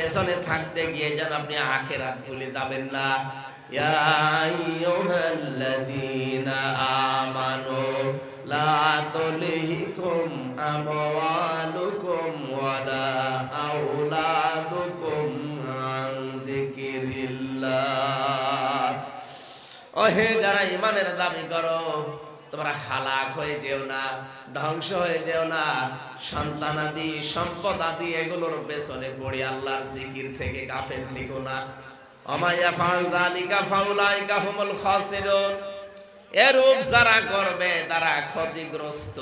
পেছনে থাকতে গিয়ে যেন আপনি আখিরাত ভুলে যাবেন না। ইয়া আইয়ুহাল্লাযীনা আমানু লা তুলহিকুম আমওয়ালুকুম ওয়ালা আওলাদুকুম আন যিকিরিল্লাহ। ওহে যারা ঈমানের দাবি করো, তোমরা হালাক হয়ে যেও না, ধ্বংস হয়ে যেও না, সন্তানাদি সম্পদাদি এগুলোর পেছনে পড়ে আল্লাহর জিকির থেকে গাফেল থেকো না। ওমা ইয়াফআল যালিকা ফাউলাইকা হুমুল খাসিরুন। এরূপ যারা করবে তারা ক্ষতিগ্রস্ত।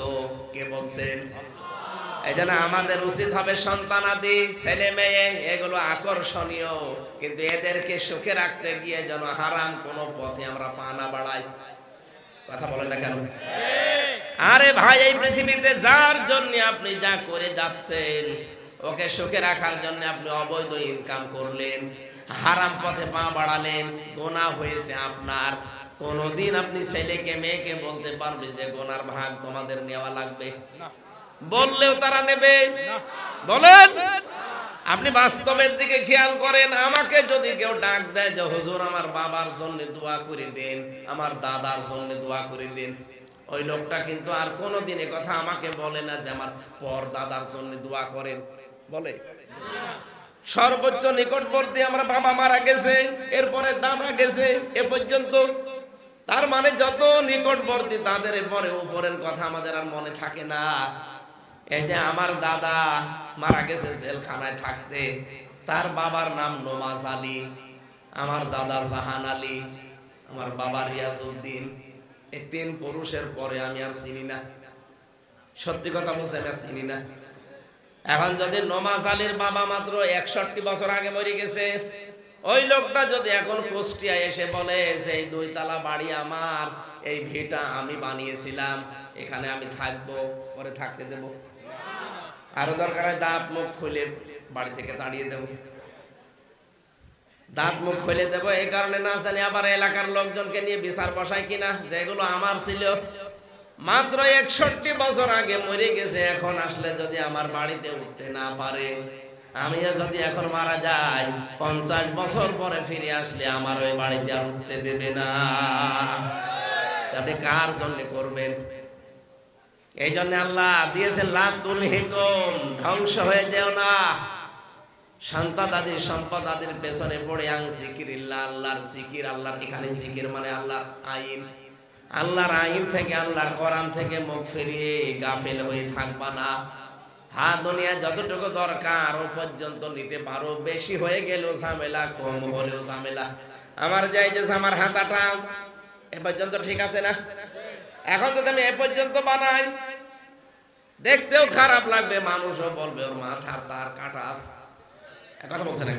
কে বলছেন? এজন্য আমাদের উচিত হবে সন্তানাদি ছেলে মেয়ে এগুলো আকর্ষণীয়, কিন্তু এদেরকে সুখে রাখতে গিয়ে যেন হারাম কোনো পথে আমরা পা না বাড়াই। কথা বলেন না কেন? আরে ভাই, এই পৃথিবীতে যার জন্য আপনি যা করে যাচ্ছেন, ওকে সুখে রাখার জন্য আপনি অবৈধ ইনকাম করলেন, হারাম পথে পা বাড়ালেন, গুনাহ হয়েছে আপনার। কোনদিন আপনি ছেলেকে মেয়েকে বলতে পারবে যে গুনার ভাগ তোমাদের নেওয়া লাগবে? বললেও তারা নেবে? বলেন। আপনি বাস্তবের দিকে খেয়াল করেন। আমাকে যদি কেউ ডাক দেয় যে হুজুর আমার বাবার জন্য দোয়া করে দেন, আমার দাদার জন্য দোয়া করে দেন, ওই লোকটা কিন্তু আর কোনোদিন এই কথা আমাকে বলে না যে আমার পর দাদার জন্য দোয়া করেন। বলে? সর্বোচ্চ নিকটবর্তী আমরা বাবা মারা গেছে, এরপরে দাদা গেছে, এ পর্যন্ত। তার মানে যত নিকটবর্তী তাদের পরে উপরের কথা আমাদের আর মনে থাকে না। এই যে আমার দাদা মারা গেছে জেলখানায় থাকতে, তার বাবার নাম নমাজ আলী, আমার দাদা জাহান আলী, আমার বাবা রিয়াজউদ্দিন। এই তিন পুরুষের পরে আমি আর চিনি না। সত্যি কথা বলছি, আমি আর চিনি না। এখন যদি নমাজ আলীর বাবা মাত্র 61 বছর আগে মরে গেছে, ওই লোকটা যদি এখন কুষ্টিয়ায় এসে বলে যে এই 2 তলা বাড়ি আমার, এই ভিটা আমি বানিয়েছিলাম, এখানে আমি থাকবো, পরে থাকতে দেব? আরো দরকার হয় দাঁত মুখ খুলে বাড়ি থেকে তাড়িয়ে দেব। দাঁত মুখ খুলে দেব এই কারণে না জানি আবার এলাকার লোকজনকে নিয়ে বিচার বসায় কিনা যেগুলো আমার ছিল, মাত্র 61 বছর আগে মরে গেছে, এখন আসলে যদি আমার বাড়িতে উঠতে না পারে, আমিও যদি এখন মারা যাই, 50 বছর পরে ফিরে আসলে আমার ওই বাড়িতে আর উঠতে দেবে না। আপনি কার জন্য করবেন? এই জন্য আল্লাহ দিয়েছেন লা তুলহিকুম, ধ্বংস হয়ে যেও না সন্তানাদি সম্পদাদির পেছনে পড়ে আন যিকিরিল্লাহ, আল্লাহর জিকির। আল্লাহর এখানে জিকির মানে আল্লাহর আইন, আল্লাহর আইন থেকে, আল্লাহর কোরআন থেকে মুখ ফিরিয়ে গাফেল হয়ে থাকবা না। হ্যাঁ, দুনিয়া যতটুকু দরকার ও পর্যন্ত নিতে পারো, বেশি হয়ে গেলেও ঝামেলা, কম হলেও ঝামেলা। আমার যাই যে আমার হাতাটা এ পর্যন্ত ঠিক আছে না? এখন যদি আমি এ পর্যন্ত বানাই, দেখতেও খারাপ লাগবে, মানুষও বলবে ওর মাথার তার কাটা আছে। কথা বলছে না?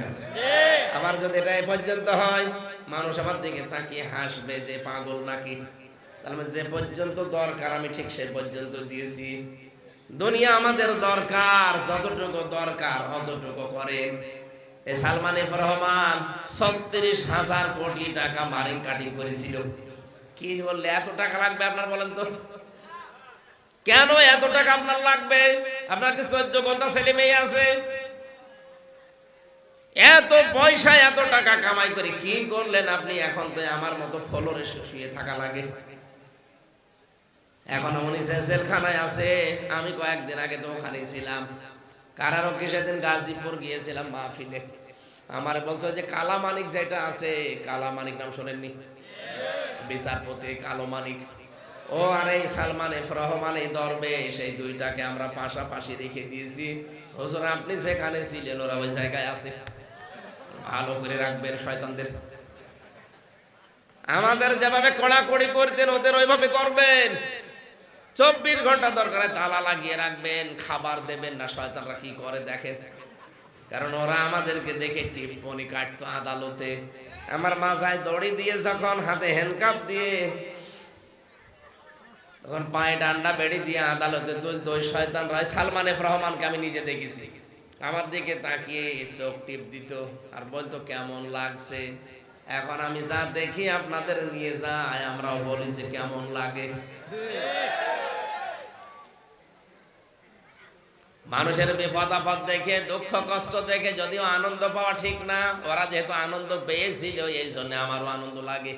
আবার যদি এটা এ পর্যন্ত হয়, মানুষ আমার দিকে তাকিয়ে হাসবে যে পাগল নাকি। তাহলে যে পর্যন্ত দরকার আমি ঠিক সে পর্যন্ত দিয়েছি। দুনিয়া আমাদের দরকার, যতটুকু দরকার অতটুকু করেন। এই সালমান এফ রহমান 36,000 কোটি টাকা মারিং কাটিং করেছিল। কি বললে এত টাকা লাগবে আপনার? বলেন তো কেন এত টাকা আপনার লাগবে? আপনার কি 14 ঘন্টা ছেলে মেয়ে আছে? এত পয়সা এত টাকা কামাই করে কি করলেন আপনি? এখন তো আমার মতো ফলরে শুয়ে থাকা লাগে। এখন উনি জেলখানায় আছে, আমি কয়েকদিন আগে তো ওখানে ছিলাম। কারারক্ষী সেদিন গাজীপুর গিয়েছিলাম মাহফিলে। আমার বলছে যে কালামানিক যেটা আছে, কালামানিক নাম শোনেননি? বিচারপতি কালো মানিক। ও আরে সালমান এফ রহমান এই দরবেশ, এই দুইটাকে আমরা পাশাপাশি রেখে দিয়েছি। হুজুর আপনি যেখানে ছিলেন ওরা ওই জায়গায় আছে, ভালো করে রাখবেন শয়তানদের। আমাদের যেভাবে কড়াকড়ি করতেন ওদের ওইভাবে করবেন। 24 ঘন্টা দরকারে তালা লাগিয়ে রাখবেন, খাবার দেবেন না। শয়তানরা কি করে দেখেন, কারণ ওরা আমাদেরকে দেখে টিপ্পনি কাটতো আদালতে। আমার মাথায় দড়ি দিয়ে, যখন হাতে হ্যান্ডকাপ দিয়ে, তখন পায়ে ডান্ডা বেড়ি দিয়ে আদালতে তুলতো ওই শয়তানরা। সালমান এফ রহমানকে আমি নিজে দেখেছি, আমার দিকে তাকিয়ে চোখ টিপ দিত আর বলতো কেমন লাগছে। এখন আমি যা দেখি আপনাদের নিয়ে যায়, আমরাও বলি যে কেমন লাগে। মানুষের বিপদ আপদ দেখে, দুঃখ কষ্ট দেখে যদিও আনন্দ পাওয়া ঠিক না, ওরা যেহেতু আনন্দ পেয়েছিল এই জন্য আমারও আনন্দ লাগে।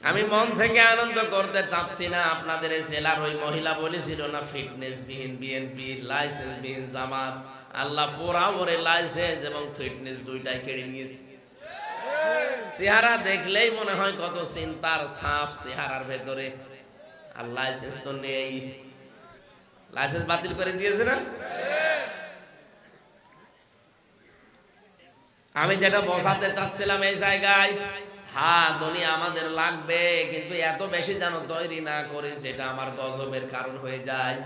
আমি মন থেকে আনন্দ করতে চাচ্ছি না। আপনাদের এই জেলার ওই মহিলা বলেছিল না, ফিটনেস বিহীন বিএনপি, লাইসেন্স বিহীন জামাত। আল্লাহ পুরা ওরে লাইসেন্স এবং ফিটনেস দুইটাই কেড়ে নিয়েছে। চেহারা দেখলেই মনে হয় কত চিন্তার ছাপ চেহারার ভেতরে, আর লাইসেন্স তো নেই। লাইসেন্স বাতিল করে দিয়েছে না। আমি যেটা বোঝাতে চাচ্ছিলাম এই জায়গায়, হ্যাঁ দুনিয়া আমাদের লাগবে, কিন্তু এত বেশি যেন তৈরি না করে সেটা আমার গজবের কারণ হয়ে যায়।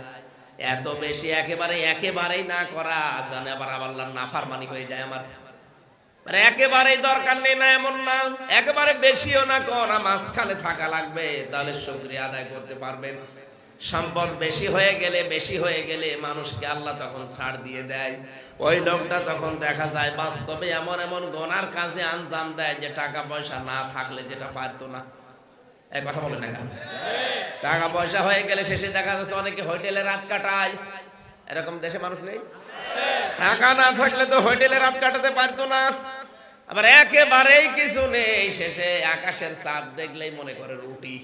এত বেশি একেবারেই না করা জানে আবার আল্লাহর নাফরমানি হয়ে যায় আমার। মানে একেবারেই দরকার নেই না এমন না, একেবারে বেশিও না করা, মাঝখানে থাকা লাগবে, তাহলে শুকরিয়া আদায় করতে পারবেন। সম্পদ বেশি হয়ে গেলে মানুষকে আল্লাহ তখন ছাড় দিয়ে দেয়। ওই লোকটা তখন দেখা যায় বাস্তবে এমন এমন গুনার কাজে আঞ্জাম দেয় যে টাকা পয়সা না থাকলে যেটা পারতো না। এই কথা বলে না, টাকা পয়সা হয়ে গেলে শেষে দেখা যাচ্ছে অনেকে হোটেলে রাত কাটায়। এরকম দেশে মানুষ নেই? টাকা না থাকলে তো হোটেলে রাত কাটাতে পারতো না। আবার একেবারেই কিছু নেই, শেষে আকাশের চাঁদ দেখলেই মনে করে রুটি।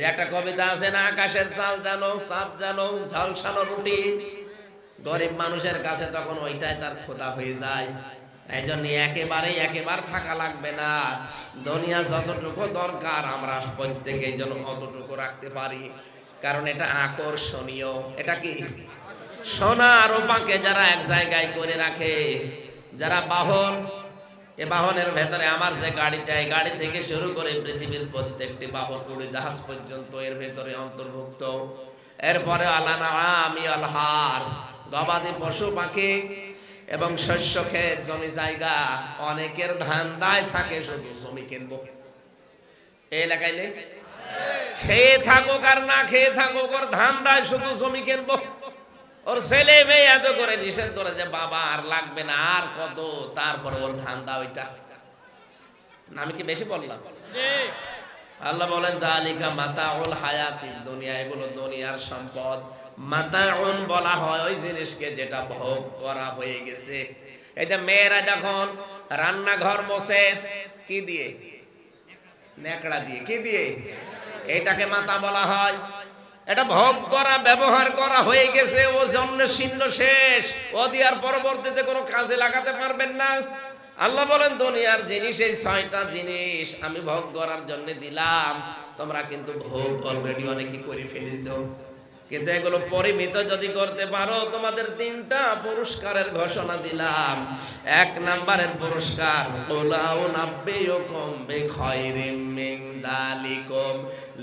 একটা কবিতা আছে না, আকাশের চাল জানো, চাঁদ জানো, ঝলসানো রুটি। গরিব মানুষের কাছে তখন ওইটাই তার খোদা হয়ে যায়। এই জন্য একেবারে থাকা লাগবে না। দুনিয়া যতটুকু দরকার আমরা প্রত্যেকেই যেন অতটুকু রাখতে পারি, কারণ এটা আকর্ষণীয়। এটা কি? সোনা রূপাকে যারা এক জায়গায় করে রাখে, যারা বাহন, এ বাহনের ভেতরে আমার যে গাড়িটা, এই গাড়ি থেকে শুরু করে পৃথিবীর প্রত্যেকটি বাহন, উড়ে জাহাজ পর্যন্ত এর ভেতরে অন্তর্ভুক্ত। এরপরে গবাদি পশু পাখি এবং শস্য ক্ষেত, জমি জায়গা। অনেকের ধান্দায় থাকে শুধু জমি কিনবো। এই এলাকায় নেই? খেয়ে থাকুক আর না খেয়ে থাকুক, ওর ধান্দায় শুধু জমি কিনবো। ওর ছেলে মেয়ে এত করে নিষেধ করে যে বাবা আর লাগবে না, আর কত, তারপর ওর ধান্দা ওইটা। আমি কি বেশি বললাম? আল্লাহ বলেন যালিকা মাতাউল হায়াতিদ দুনিয়া, এগুলো দুনিয়ার সম্পদ। মাতাউন বলা হয় ওই জিনিসকে যেটা ভোগ করা হয়ে গেছে। এই যে মেয়েরা যখন রান্নাঘর মোছে কি দিয়ে? নেকড়া দিয়ে। কি দিয়ে? এটাকে মাতা বলা হয়। এটা ভোগ করা, ব্যবহার করা হয়ে গেছে, ও জন্ম শীর্ণ শেষ, ও দিয়ার পরবর্তীতে কোনো কাজে লাগাতে পারবেন না। আল্লাহ বলেন দুনিয়ার জিনিস, এই 6টা জিনিস আমি ভোগ করার জন্য দিলাম, তোমরা কিন্তু ভোগ অলরেডি অনেকে করে ফেলেছো। কিন্তু এগুলো পরিমিত যদি করতে পারো, তোমাদের 3টা পুরস্কারের ঘোষণা দিলাম। 1 নম্বরের পুরস্কার, কুলাউ নাব্বিয়ুকুম বিখায়রিম মিন যালিকুম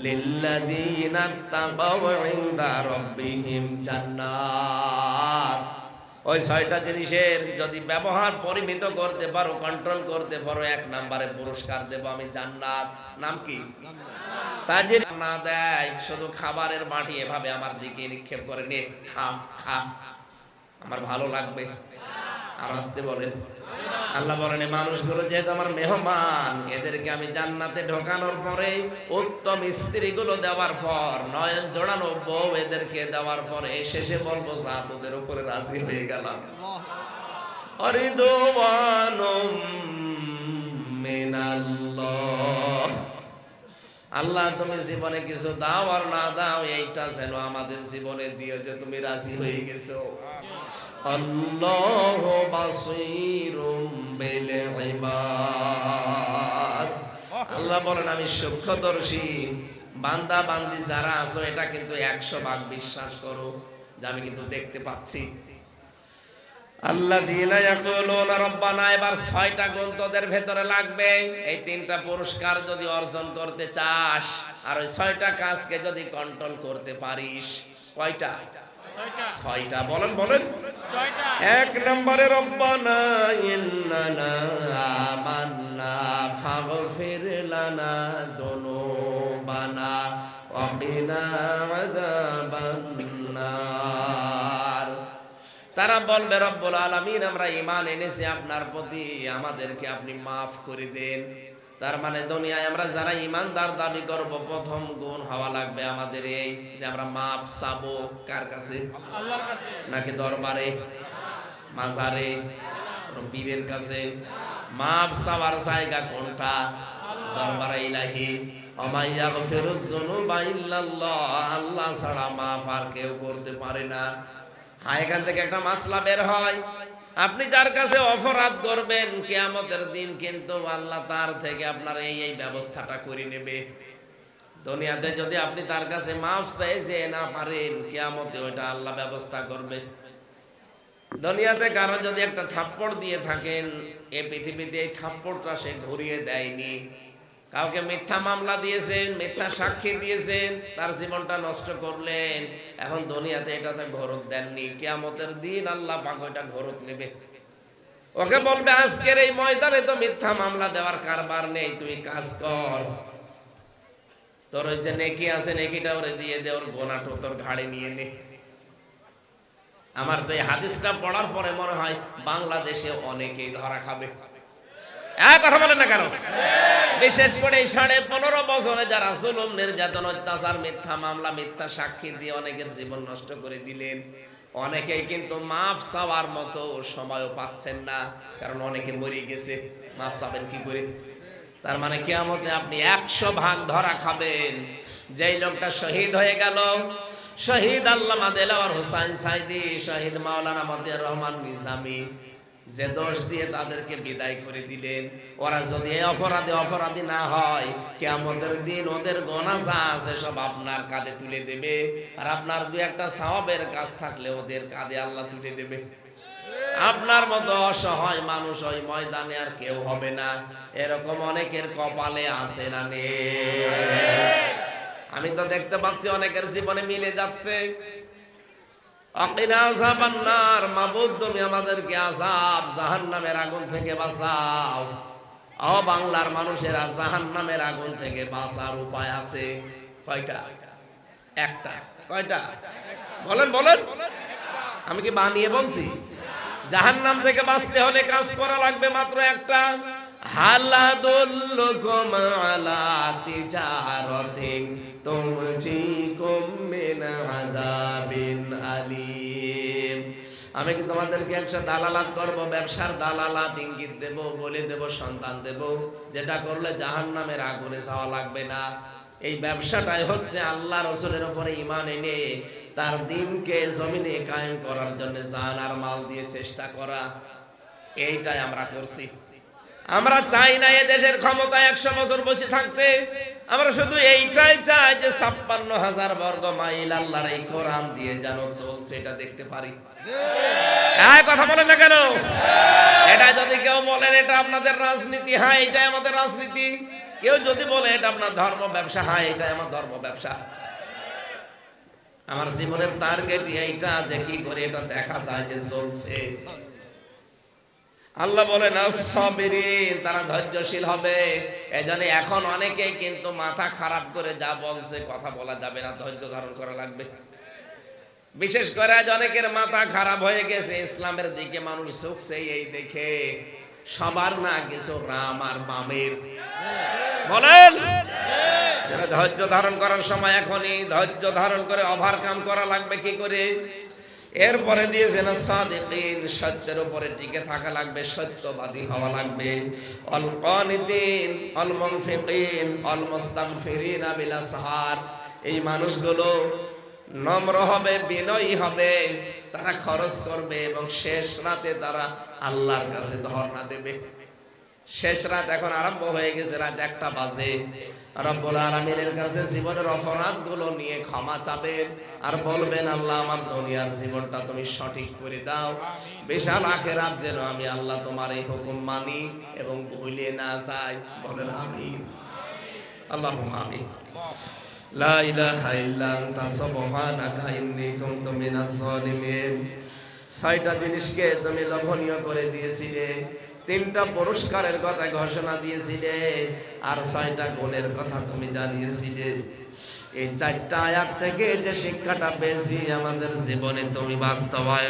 লিল্লাযীনা তাকাউ ইনদা রাব্বিহিম জান্নাত। ওই 6টা জিনিসের যদি ব্যবহার পরিমিত করতে পারো, কন্ট্রোল করতে পারো, 1 নম্বরে পুরস্কার দেব আমি জান্নাত। নাম কি? তাজির না দেয়, শুধু খাবারের বাটি এভাবে আমার দিকে নিক্ষেপ করে, নে খা খা, আমার ভালো লাগবে। আর আসতে বলেন, আল্লাহ বলেন এই মানুষগুলো যেহেতু আমার মেহমান, এদেরকে আমি জান্নাতে ঢোকানোর পরে, উত্তম স্ত্রীগুলো দেওয়ার পর, নয়ন জোড়ানো বউ এদেরকে দেওয়ার পরে শেষে বলবো যা, তোদের উপরে রাজি হয়ে গেলাম। অরিদওয়ানুম মিনাল্লাহ। আল্লাহ তুমি জীবনে কিছু দাও আর না দাও, এইটা যেন আমাদের জীবনে দিও যে তুমি রাজি হয়ে গেছো। আল্লাহু বাসীরুম বিল ইবাদ। আল্লাহ বলেন আমি সূক্ষ্মদর্শী। বান্দা বান্দি যারা আছো, এটা কিন্তু 100 ভাগ বিশ্বাস করো যে আমি কিন্তু দেখতে পাচ্ছি। আল্লাযীনা ইয়াকুলুনা রাব্বানা, এবার 6টা গুণ তোদের ভেতরে লাগবে। এই 3টা পুরস্কার যদি অর্জন করতে চাস, আর ওই 6টা কাজকে যদি কন্ট্রোল করতে পারিস, কয়টা? 6টা। বলেন বলেন। 1 নম্বরে রব্বানা ইন্নানা আমান্না ফাগফির লানা যুনুবানা ওয়া কিনা আযাবান্নার। তারা বলবে রব্বুল আলামিন আমরা ঈমান এনেছি আপনার প্রতি, আমাদেরকে আপনি মাফ করে দেন। তার মানে দুনিয়ায় আমরা যারা ইমানদার দাবি করব, প্রথম গুণ হওয়া লাগবে আমাদের এই যে আমরা মাপ চাবো কার কাছে? আল্লাহর কাছে। নাকি দরবারে, মাজারে, পীরের কাছে? মাপ চাওয়ার জায়গা কোনটা? দরবারে ইলাহি। ওমাই ইয়াগফিরুয যুনুবা ইল্লাল্লাহ, আল্লাহ ছাড়া মাফ আর কেউ করতে পারে না। এখান থেকে একটা মাসলা বের হয়, আপনি যার কাছে অপরাধ করবেন কিয়ামতের দিন কিন্তু আল্লাহ তার থেকে আপনার এই ব্যবস্থাটা করে নেবে। দুনিয়াতে যদি আপনি তার কাছে মাফ চাইতে না পারেন, কিয়ামতে ওইটা আল্লাহ ব্যবস্থা করবে। দুনিয়াতে কারো যদি একটা থাপ্পড় দিয়ে থাকেন, এই পৃথিবীতে এই থাপ্পড়টা সে ঘুরিয়ে দেয়নি। কাউকে মিথ্যা মামলা দিয়েছেন, মিথ্যা সাক্ষী দিয়েছেন, তার জীবনটা নষ্ট করলেন, এখন দুনিয়াতে এটাতে ঘরত দেননি, কিয়ামতের দিন আল্লাহ পাক ওইটা ঘরত নেবে। ওকে বলবে আজকের এই ময়দানে তো মিথ্যা মামলা দেওয়ার কারবার নেই, তুই কাজ কর, তোর ওই যে নেকি আছে নেকিটা ওরে দিয়ে দে, ওর গোনাটো তোর ঘাড়ে নিয়ে নে। আমার তো এই হাদিসটা পড়ার পরে মনে হয় বাংলাদেশে অনেকেই ধরা খাবে। কথা বলেন না কেন? বিশেষ করে এই 15.5 বছরে যারা জুলুম, নির্যাতন, অত্যাচার, মিথ্যা মামলা, মিথ্যা সাক্ষী দিয়ে অনেকের জীবন নষ্ট করে দিলেন, অনেকেই কিন্তু মাফ চাওয়ার মতো সময়ও পাচ্ছেন না, কারণ অনেকে মরে গেছে। মাফ চাবেন কি করে? তার মানে কিয়ামতে আপনি 100 ভাগ ধরা খাবেন। যেই লোকটা শহীদ হয়ে গেল, শহীদ আল্লামা দেলাওয়ার হোসাইন সাইদি, শহীদ মাওলানা মতিয়ার রহমান নিজামী, যে দোষ দিয়ে তাদেরকে বিদায় করে দিলেন, ওরা যদি অপরাধী না হয়, কিয়ামতের দিন ওদের গুনাহ যা আছে সব আপনার কাঁধে তুলে দেবে, আর আপনার দুই একটা সওয়াবের কাজ থাকলে ওদের কাঁধে আল্লাহ তুলে দেবে। আপনার মতো অসহায় মানুষ ওই ময়দানে আর কেউ হবে না। এরকম অনেকের কপালে আছে না নেই? আমি তো দেখতে পাচ্ছি অনেকের জীবনে মিলে যাচ্ছে। আকিনা আযাবান্নার, মাবুদ তুমি আমাদেরকে আযাব জাহান্নামের আগুন থেকে বাঁচাও। ও বাংলার মানুষেরা, জাহান্নামের আগুন থেকে বাঁচার উপায় আছে কয়টা? একটা। কয়টা? বলেন বলেন। আমি কি বানিয়ে বলছি? জাহান্নাম থেকে বাঁচতে হলে কাজ করা লাগবে মাত্র একটা। হালাদুল্লুকুম আলা তিজারাতিন তুনজিকুম মিন আযাবিন আলীম। আমি কি তোমাদেরকে একটা দালালাত করব, ব্যবসার দালালাত, ইঙ্গিত দেব, বলে দেব, সন্তান দেব, যেটা করলে জাহান্নামের আগুনে যাওয়া লাগবে না। এই ব্যবসাটাই হচ্ছে আল্লাহ রাসূলের উপরে ঈমান এনে তার দ্বীনকে জমিনে কায়েম করার জন্য জান আর মাল দিয়ে চেষ্টা করা। এইটাই আমরা করছি। আমরা চাই না এ দেশের ক্ষমতায় 100 বছর বসে থাকতে। আমরা শুধু এইটাই চাই যে 56,000 বর্গ মাইল আল্লাহর এই কোরআন দিয়ে যেন চলছে, এটা দেখতে পারি। কথা বলেন না কেন? এটা যদি কেউ বলেন এটা আপনাদের রাজনীতি, হ্যাঁ এটাই আমাদের রাজনীতি। কেউ যদি বলে এটা আপনার ধর্ম ব্যবসা, হ্যাঁ এটাই আমার ধর্ম ব্যবসা। আমার জীবনের টার্গেট এইটা যে কি করে এটা দেখা যায় যে চলছে। আল্লাহ বলেন আস-সাবিরিন, তারা ধৈর্যশীল হবে। এজন্য এখন অনেকেই কিন্তু মাথা খারাপ করে যা বলছে, কথা বলা যাবে না, ধৈর্য ধারণ করা লাগবে। বিশেষ করে আজ অনেকের মাথা খারাপ হয়ে গেছে, ইসলামের দিকে মানুষ ঝুঁকছে এই দেখে। সবার না কিছু রাম আর বামের। বলেন ধৈর্য ধারণ করার সময় এখনই। ধৈর্য ধারণ করে ওভারকাম করা লাগবে কি করে? এরপরে দিয়েছেন সাদিকিন, সত্যের উপরে টিকে থাকা লাগবে, সত্যবাদী হওয়া লাগবে। আল কানিতিন, আল মুনফিকিন, আল মুস্তাগফিরিনা বিল আসহার, এই মানুষগুলো নম্র হবে, বিনয়ী হবে, তারা খরচ করবে এবং শেষ রাতে তারা আল্লাহর কাছে ধর্ণা দেবে। শেষ রাত এখন আরম্ভ হয়ে গেছে, রাত 1টা বাজে। রব্বুল আলামিনের কাছে জীবনের অপরাধগুলো নিয়ে ক্ষমা চাবেন আর বলবেন আল্লাহ আমার দুনিয়ার জীবনটা তুমি সঠিক করে দাও, বিশাল আখিরাত যেন আমি আল্লাহ তোমার এই হুকুম মানি এবং ভুলে না যাই। বলেন আমিন। আল্লাহুম্মা আমিন। লা ইলাহা ইল্লা আনতা সুবহানাকা ইন্নী কুনতু মিনাজ জালিমিন। 6টা জিনিসকে তুমি লঙ্ঘনীয় করে দিয়েছিলে, 3টা পুরস্কারের কথা ঘোষণা দিয়েছিলে, আর 6টা গুণের কথা তুমি জানিয়েছিলে। এই 4টা আয়াত থেকে যে শিক্ষাটা পেয়েছি আমাদের জীবনে তুমি বাস্তবায়ন